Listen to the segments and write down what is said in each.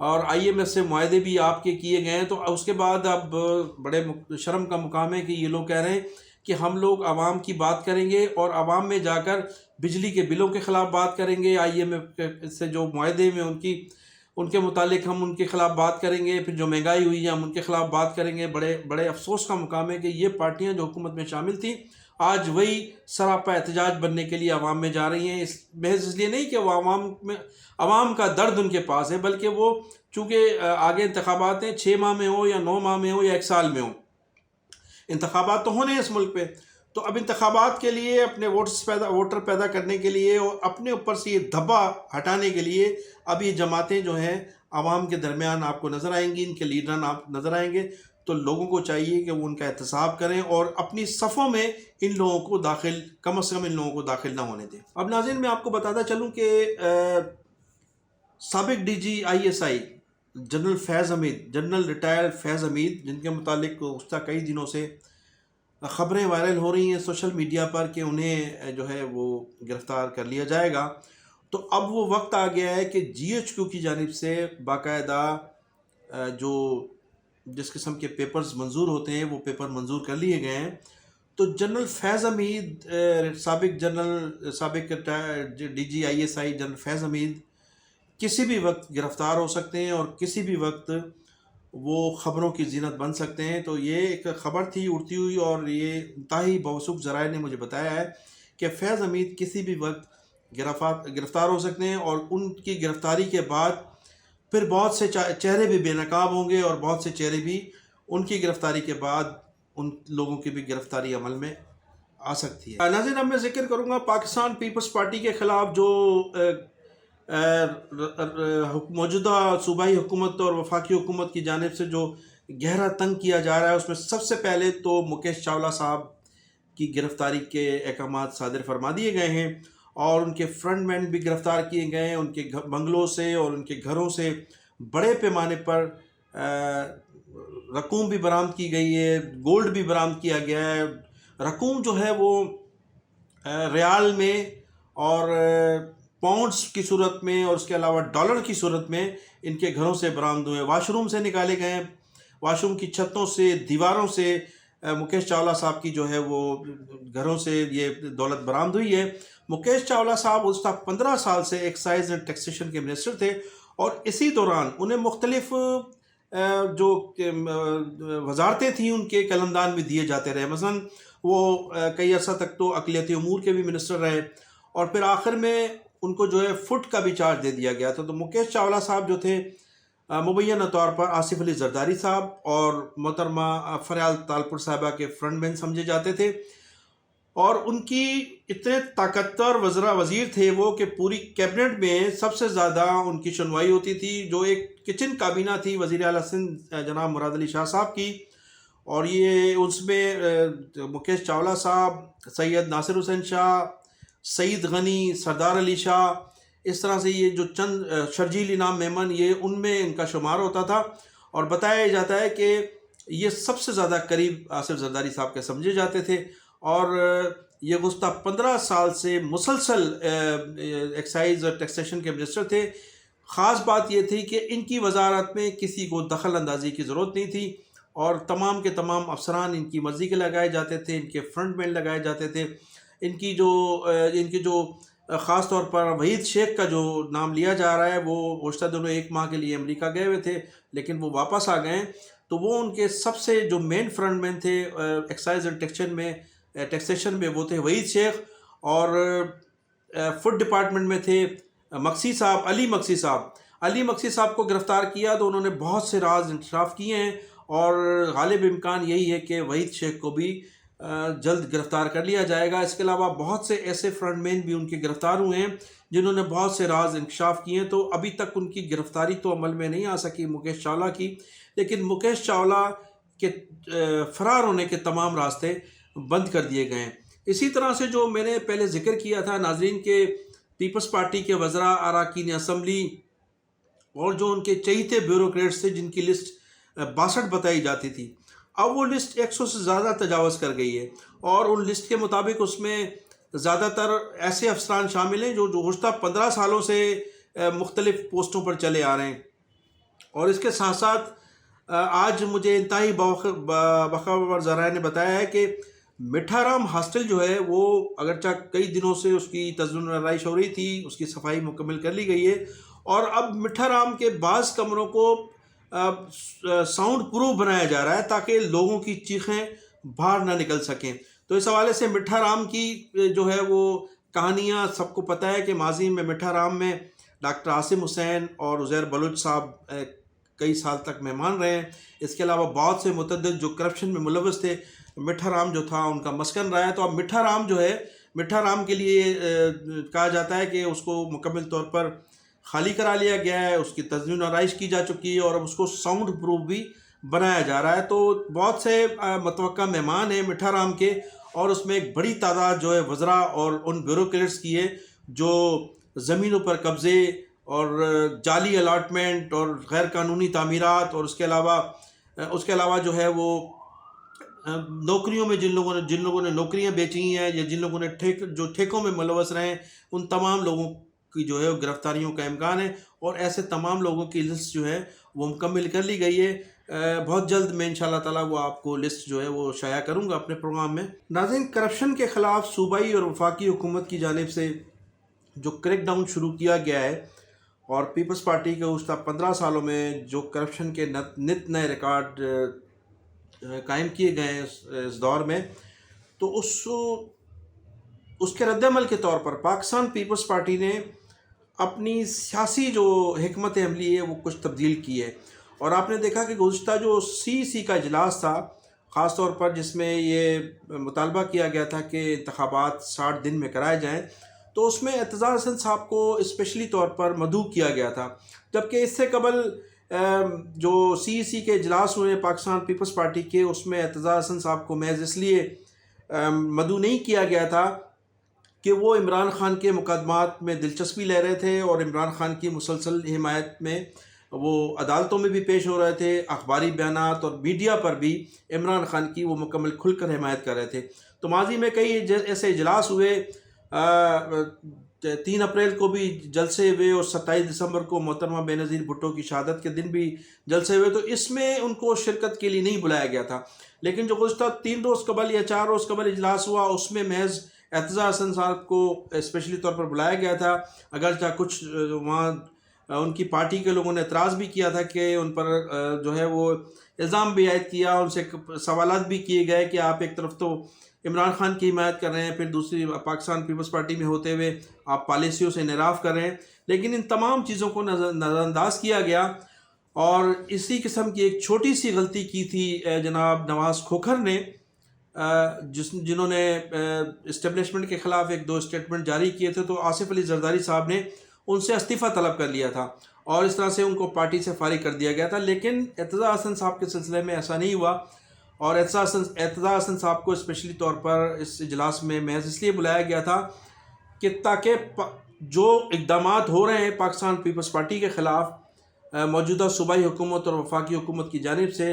اور IMF سے معاہدے بھی آپ کے کیے گئے ہیں، تو اس کے بعد اب بڑے شرم کا مقام ہے کہ یہ لوگ کہہ رہے ہیں کہ ہم لوگ عوام کی بات کریں گے اور عوام میں جا کر بجلی کے بلوں کے خلاف بات کریں گے، IMF سے جو معاہدے میں ان کے متعلق ہم ان کے خلاف بات کریں گے، پھر جو مہنگائی ہوئی ہے ہم ان کے خلاف بات کریں گے۔ بڑے افسوس کا مقام ہے کہ یہ پارٹیاں جو حکومت میں شامل تھیں آج وہی سراپا احتجاج بننے کے لیے عوام میں جا رہی ہیں، محض اس لیے نہیں کہ وہ عوام کا درد ان کے پاس ہے، بلکہ وہ چونکہ آگے انتخابات ہیں، 6 ماہ میں ہو یا 9 ماہ میں ہو یا 1 سال میں ہو، انتخابات تو ہونے ہیں اس ملک پہ، تو اب انتخابات کے لیے اپنے ووٹر پیدا کرنے کے لیے اور اپنے اوپر سے یہ دھبا ہٹانے کے لیے اب یہ جماعتیں جو ہیں عوام کے درمیان آپ کو نظر آئیں گی، ان کے لیڈران آپ نظر آئیں گے، تو لوگوں کو چاہیے کہ وہ ان کا احتساب کریں اور اپنی صفوں میں ان لوگوں کو داخل، کم از کم ان لوگوں کو داخل نہ ہونے دیں۔ اب ناظرین میں آپ کو بتاتا چلوں کہ سابق DG ISI جنرل فیض حمید، جنرل ریٹائر فیض حمید، جن کے متعلق گزشتہ کئی دنوں سے خبریں وائرل ہو رہی ہیں سوشل میڈیا پر کہ انہیں جو ہے وہ گرفتار کر لیا جائے گا، تو اب وہ وقت آ گیا ہے کہ GHQ کی جانب سے باقاعدہ جو جس قسم کے پیپرز منظور ہوتے ہیں وہ پیپر منظور کر لیے گئے ہیں، تو جنرل فیض حمید سابق DG ISI جنرل فیض حمید کسی بھی وقت گرفتار ہو سکتے ہیں اور کسی بھی وقت وہ خبروں کی زینت بن سکتے ہیں۔ تو یہ ایک خبر تھی اڑتی ہوئی اور یہ انتہائی موثوق ذرائع نے مجھے بتایا ہے کہ فیض حمید کسی بھی وقت گرفتار ہو سکتے ہیں، اور ان کی گرفتاری کے بعد پھر بہت سے چہرے بھی بے نقاب ہوں گے اور بہت سے چہرے بھی ان کی گرفتاری کے بعد ان لوگوں کی بھی گرفتاری عمل میں آ سکتی ہے۔ ناظرین اب میں ذکر کروں گا پاکستان پیپلز پارٹی کے خلاف جو موجودہ صوبائی حکومت اور وفاقی حکومت کی جانب سے جو گہرا تنگ کیا جا رہا ہے، اس میں سب سے پہلے تو مکیش چاولہ صاحب کی گرفتاری کے احکامات صادر فرما دیے گئے ہیں اور ان کے فرنٹ مین بھی گرفتار کیے گئے ہیں، ان کے بنگلوں سے اور ان کے گھروں سے بڑے پیمانے پر رقوم بھی برآمد کی گئی ہے، گولڈ بھی برآمد کیا گیا ہے۔ رقوم جو ہے وہ ریال میں اور پاؤنڈز کی صورت میں اور اس کے علاوہ ڈالر کی صورت میں ان کے گھروں سے برآمد ہوئے، واش روم سے نکالے گئے ہیں، واش روم کی چھتوں سے، دیواروں سے مکیش چاولہ صاحب کی جو ہے وہ گھروں سے یہ دولت برآمد ہوئی ہے۔ مکیش چاولہ صاحب اس 15 سال سے ایکسائز اینڈ ٹیکسیشن کے منسٹر تھے، اور اسی دوران انہیں مختلف جو وزارتیں تھیں ان کے قلمدان میں دیے جاتے رہے، مثلا وہ کئی عرصہ تک تو اقلیتی امور کے بھی منسٹر رہے، اور پھر آخر میں ان کو جو ہے فٹ کا بھی چارج دے دیا گیا تھا۔ تو مکیش چاولہ صاحب جو تھے مبینہ طور پر آصف علی زرداری صاحب اور محترمہ فریال تالپور صاحبہ کے فرنٹ مین سمجھے جاتے تھے، اور ان کی اتنے طاقتور وزیر تھے وہ کہ پوری کیبنٹ میں سب سے زیادہ ان کی سنوائی ہوتی تھی۔ جو ایک کچن کابینہ تھی وزیر اعلیٰ سندھ جناب مراد علی شاہ صاحب کی، اور یہ اس میں مکیش چاولہ صاحب، سید ناصر حسین شاہ، سعید غنی، سردار علی شاہ، اس طرح سے یہ جو چند شرجیل انعام میمن، یہ ان میں ان کا شمار ہوتا تھا، اور بتایا جاتا ہے کہ یہ سب سے زیادہ قریب آصف زرداری صاحب کے سمجھے جاتے تھے، اور یہ گزشتہ 15 سال سے مسلسل ایکسائز اور ٹیکسیشن کے منسٹر تھے۔ خاص بات یہ تھی کہ ان کی وزارت میں کسی کو دخل اندازی کی ضرورت نہیں تھی، اور تمام کے تمام افسران ان کی مرضی کے لگائے جاتے تھے، ان کے فرنٹ مین لگائے جاتے تھے۔ ان کی جو خاص طور پر وحید شیخ کا جو نام لیا جا رہا ہے، وہ گزشتہ دنوں 1 ماہ کے لیے امریکہ گئے ہوئے تھے، لیکن وہ واپس آ گئے ہیں، تو وہ ان کے سب سے جو مین فرنٹ مین تھے ایکسائز اینڈ ٹیکسیشن میں وہ تھے وحید شیخ، اور فوڈ ڈپارٹمنٹ میں تھے مقصی صاحب، علی مقصی صاحب کو گرفتار کیا تو انہوں نے بہت سے راز انکشاف کیے ہیں، اور غالب امکان یہی ہے کہ وحید شیخ کو بھی جلد گرفتار کر لیا جائے گا۔ اس کے علاوہ بہت سے ایسے فرنٹ مین بھی ان کے گرفتار ہوئے ہیں جنہوں نے بہت سے راز انکشاف کیے ہیں، تو ابھی تک ان کی گرفتاری تو عمل میں نہیں آ سکی مکیش چاولہ کی، لیکن مکیش چاولہ کے فرار ہونے کے تمام راستے بند کر دیے گئے ہیں۔ اسی طرح سے جو میں نے پہلے ذکر کیا تھا ناظرین کے پیپلز پارٹی کے وزراء، اراکین اسمبلی اور جو ان کے چہیتے بیوروکریٹس تھے جن کی لسٹ 62 بتائی جاتی تھی، اب وہ لسٹ 100 سے زیادہ تجاوز کر گئی ہے، اور ان لسٹ کے مطابق اس میں زیادہ تر ایسے افسران شامل ہیں جو گزشتہ 15 سالوں سے مختلف پوسٹوں پر چلے آ رہے ہیں۔ اور اس کے ساتھ ساتھ آج مجھے انتہائی بخبر ذرائع نے بتایا ہے کہ مٹھا رام ہاسٹل جو ہے وہ اگرچہ کئی دنوں سے اس کی تزئین و آرائش ہو رہی تھی، اس کی صفائی مکمل کر لی گئی ہے، اور اب مٹھا رام کے بعض کمروں کو ساؤنڈ پروف بنایا جا رہا ہے تاکہ لوگوں کی چیخیں باہر نہ نکل سکیں۔ تو اس حوالے سے مٹھا رام کی جو ہے وہ کہانیاں سب کو پتہ ہے کہ ماضی میں مٹھا رام میں ڈاکٹر عاصم حسین اور عزیر بلوچ صاحب کئی سال تک مہمان رہے ہیں۔ اس کے علاوہ بہت سے متعدد جو کرپشن میں ملوث تھے، مٹھا رام جو تھا ان کا مسکن رہا ہے۔ تو اب مٹھا رام جو ہے، مٹھا رام کے لیے کہا جاتا ہے کہ اس کو مکمل طور پر خالی کرا لیا گیا ہے، اس کی تزئین و آرائش کی جا چکی ہے، اور اب اس کو ساؤنڈ پروف بھی بنایا جا رہا ہے۔ تو بہت سے متوقع مہمان ہیں مٹھا رام کے، اور اس میں ایک بڑی تعداد جو ہے وزراء اور ان بیوروکریٹس کی ہے جو زمینوں پر قبضے اور جعلی الاٹمنٹ اور غیر قانونی تعمیرات، اور اس کے علاوہ جو ہے وہ نوکریوں میں جن لوگوں نے نوکریاں بیچی ہیں، یا جن لوگوں نے ٹھیکوں میں ملوث رہے ہیں، ان تمام لوگوں کی جو ہے گرفتاریوں کا امکان ہے، اور ایسے تمام لوگوں کی لسٹ جو ہے وہ مکمل کر لی گئی ہے۔ بہت جلد میں انشاءاللہ تعالیٰ وہ آپ کو لسٹ جو ہے وہ شائع کروں گا اپنے پروگرام میں۔ ناظرین، کرپشن کے خلاف صوبائی اور وفاقی حکومت کی جانب سے جو کریک ڈاؤن شروع کیا گیا ہے، اور پیپلز پارٹی کے گزشتہ 15 سالوں میں جو کرپشن کے نت نئے ریکارڈ قائم کیے گئے ہیں اس دور میں، تو اس کے رد عمل کے طور پر پاکستان پیپلز پارٹی نے اپنی سیاسی جو حکمت عملی ہے وہ کچھ تبدیل کی ہے۔ اور آپ نے دیکھا کہ گزشتہ جو سی کا اجلاس تھا، خاص طور پر جس میں یہ مطالبہ کیا گیا تھا کہ انتخابات 60 دن میں کرائے جائیں، تو اس میں اعتزاز احسن صاحب کو اسپیشلی طور پر مدعو کیا گیا تھا، جبکہ اس سے قبل جو سی کے اجلاس ہوئے پاکستان پیپلز پارٹی کے، اس میں اعتزاز احسن صاحب کو محض اس لیے مدعو نہیں کیا گیا تھا کہ وہ عمران خان کے مقدمات میں دلچسپی لے رہے تھے، اور عمران خان کی مسلسل حمایت میں وہ عدالتوں میں بھی پیش ہو رہے تھے، اخباری بیانات اور میڈیا پر بھی عمران خان کی وہ مکمل کھل کر حمایت کر رہے تھے۔ تو ماضی میں کئی ایسے اجلاس ہوئے، 3 اپریل کو بھی جلسے ہوئے، اور 27 دسمبر کو محترمہ بینظیر بھٹو کی شہادت کے دن بھی جلسے ہوئے، تو اس میں ان کو شرکت کے لیے نہیں بلایا گیا تھا۔ لیکن جو گزشتہ 3 روز قبل یا 4 روز قبل اجلاس ہوا، اس میں محض اعتزاز احسن صاحب کو اسپیشلی طور پر بلایا گیا تھا، اگرچہ کچھ وہاں ان کی پارٹی کے لوگوں نے اعتراض بھی کیا تھا کہ ان پر جو ہے وہ الزام بھی عائد کیا، ان سے سوالات بھی کیے گئے کہ آپ ایک طرف تو عمران خان کی حمایت کر رہے ہیں، پھر دوسری پاکستان پیپلز پارٹی میں ہوتے ہوئے آپ پالیسیوں سے انحراف کر رہے ہیں۔ لیکن ان تمام چیزوں کو نظر انداز کیا گیا، اور اسی قسم کی ایک چھوٹی سی غلطی کی تھی جناب نواز کھوکھر نے، جنہوں نے اسٹیبلشمنٹ کے خلاف 1-2 اسٹیٹمنٹ جاری کیے تھے، تو آصف علی زرداری صاحب نے ان سے استعفیٰ طلب کر لیا تھا، اور اس طرح سے ان کو پارٹی سے فارغ کر دیا گیا تھا۔ لیکن اعتزاز احسن صاحب کے سلسلے میں ایسا نہیں ہوا، اور اعتزاز احسن صاحب کو اسپیشلی طور پر اس اجلاس میں محض اس لیے بلایا گیا تھا کہ تاکہ جو اقدامات ہو رہے ہیں پاکستان پیپلز پارٹی کے خلاف موجودہ صوبائی حکومت اور وفاقی حکومت کی جانب سے،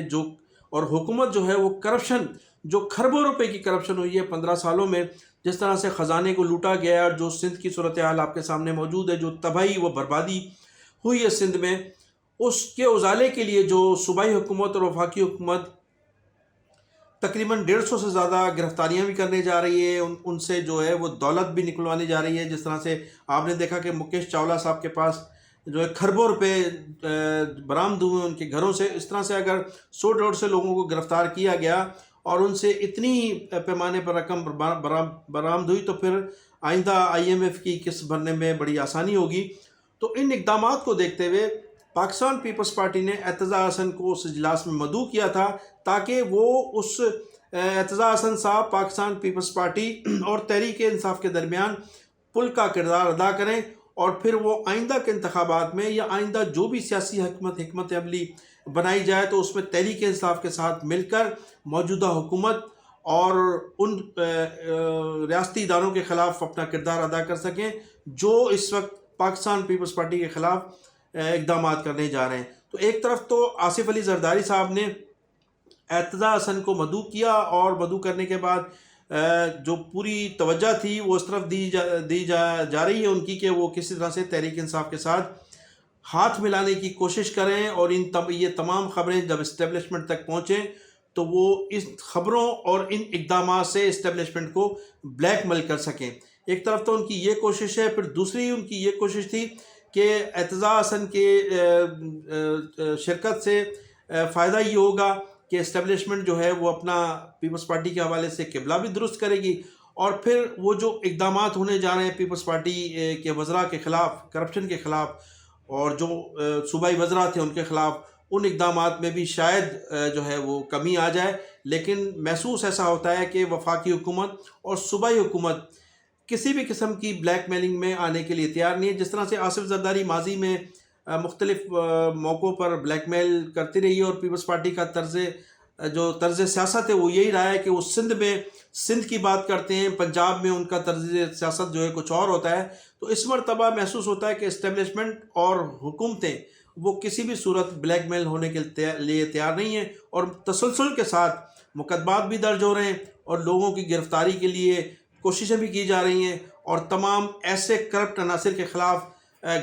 اور حکومت جو ہے وہ کرپشن، جو کھربوں روپے کی کرپشن ہوئی ہے 15 سالوں میں، جس طرح سے خزانے کو لوٹا گیا ہے، اور جو سندھ کی صورتحال آپ کے سامنے موجود ہے، جو تباہی و بربادی ہوئی ہے سندھ میں، اس کے ازالے کے لیے جو صوبائی حکومت اور وفاقی حکومت تقریباً 150 سے زیادہ گرفتاریاں بھی کرنے جا رہی ہے، ان سے جو ہے وہ دولت بھی نکلوانے جا رہی ہے۔ جس طرح سے آپ نے دیکھا کہ مکیش چاولہ صاحب کے پاس جو ہے کھربوں روپے برآمد ہوئے ان کے گھروں سے۔ اس طرح سے اگر 100-150 سے لوگوں کو گرفتار کیا گیا اور ان سے اتنی پیمانے پر رقم برآمد ہوئی، تو پھر آئندہ IMF کی قسط بھرنے میں بڑی آسانی ہوگی۔ تو ان اقدامات کو دیکھتے ہوئے پاکستان پیپلز پارٹی نے اعتزاز احسن کو اس اجلاس میں مدعو کیا تھا، تاکہ وہ اس اعتزاز احسن صاحب پاکستان پیپلز پارٹی اور تحریک انصاف کے درمیان پل کا کردار ادا کریں، اور پھر وہ آئندہ کے انتخابات میں یا آئندہ جو بھی سیاسی حکمت عملی بنائی جائے، تو اس میں تحریک انصاف کے ساتھ مل کر موجودہ حکومت اور ان ریاستی اداروں کے خلاف اپنا کردار ادا کر سکیں جو اس وقت پاکستان پیپلز پارٹی کے خلاف اقدامات کرنے جا رہے ہیں۔ تو ایک طرف تو آصف علی زرداری صاحب نے اعتزاز احسن کو مدعو کیا، اور مدعو کرنے کے بعد جو پوری توجہ تھی وہ اس طرف دی جا رہی ہے ان کی کہ وہ کسی طرح سے تحریک انصاف کے ساتھ ہاتھ ملانے کی کوشش کریں اور یہ تمام خبریں جب اسٹیبلشمنٹ تک پہنچیں تو وہ اس خبروں اور ان اقدامات سے اسٹیبلشمنٹ کو بلیک میل کر سکیں۔ ایک طرف تو ان کی یہ کوشش ہے، پھر دوسری ان کی یہ کوشش تھی کہ اعتزاز حسن کے شرکت سے فائدہ یہ ہوگا کہ اسٹیبلشمنٹ جو ہے وہ اپنا پیپلز پارٹی کے حوالے سے قبلہ بھی درست کرے گی، اور پھر وہ جو اقدامات ہونے جا رہے ہیں پیپلز پارٹی کے وزراء کے خلاف، کرپشن کے خلاف، اور جو صوبائی وزراء تھے ان کے خلاف، ان اقدامات میں بھی شاید جو ہے وہ کمی آ جائے۔ لیکن محسوس ایسا ہوتا ہے کہ وفاقی حکومت اور صوبائی حکومت کسی بھی قسم کی بلیک میلنگ میں آنے کے لیے تیار نہیں ہے۔ جس طرح سے آصف زرداری ماضی میں مختلف موقعوں پر بلیک میل کرتی رہی ہے، اور پیپلز پارٹی کا طرز سیاست ہے وہ یہی رہا ہے کہ وہ سندھ کی بات کرتے ہیں، پنجاب میں ان کا طرز سیاست جو ہے کچھ اور ہوتا ہے۔ تو اس مرتبہ محسوس ہوتا ہے کہ اسٹیبلشمنٹ اور حکومتیں وہ کسی بھی صورت بلیک میل ہونے کے لیے تیار نہیں ہیں، اور تسلسل کے ساتھ مقدمات بھی درج ہو رہے ہیں اور لوگوں کی گرفتاری کے لیے کوششیں بھی کی جا رہی ہیں، اور تمام ایسے کرپٹ عناصر کے خلاف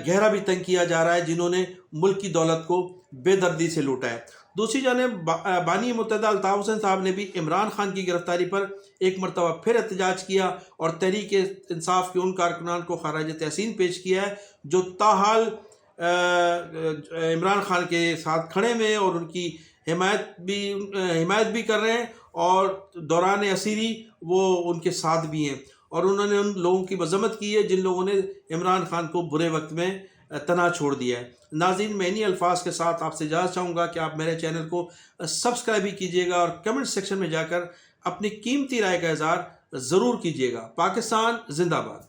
گہرا بھی تنگ کیا جا رہا ہے جنہوں نے ملک کی دولت کو بے دردی سے لوٹا ہے۔ دوسری جانب بانی متحدہ الطاف حسین صاحب نے بھی عمران خان کی گرفتاری پر ایک مرتبہ پھر احتجاج کیا، اور تحریک انصاف کے ان کارکنان کو خراج تحسین پیش کیا ہے جو تاحال عمران خان کے ساتھ کھڑے ہوئے اور ان کی حمایت بھی کر رہے ہیں، اور دوران اسیری وہ ان کے ساتھ بھی ہیں، اور انہوں نے ان لوگوں کی مذمت کی ہے جن لوگوں نے عمران خان کو برے وقت میں تنہا چھوڑ دیا ہے۔ ناظرین، میں انہی الفاظ کے ساتھ آپ سے اجازت چاہوں گا کہ آپ میرے چینل کو سبسکرائب بھی کیجیے گا، اور کمنٹ سیکشن میں جا کر اپنی قیمتی رائے کا اظہار ضرور کیجیے گا۔ پاکستان زندہ باد۔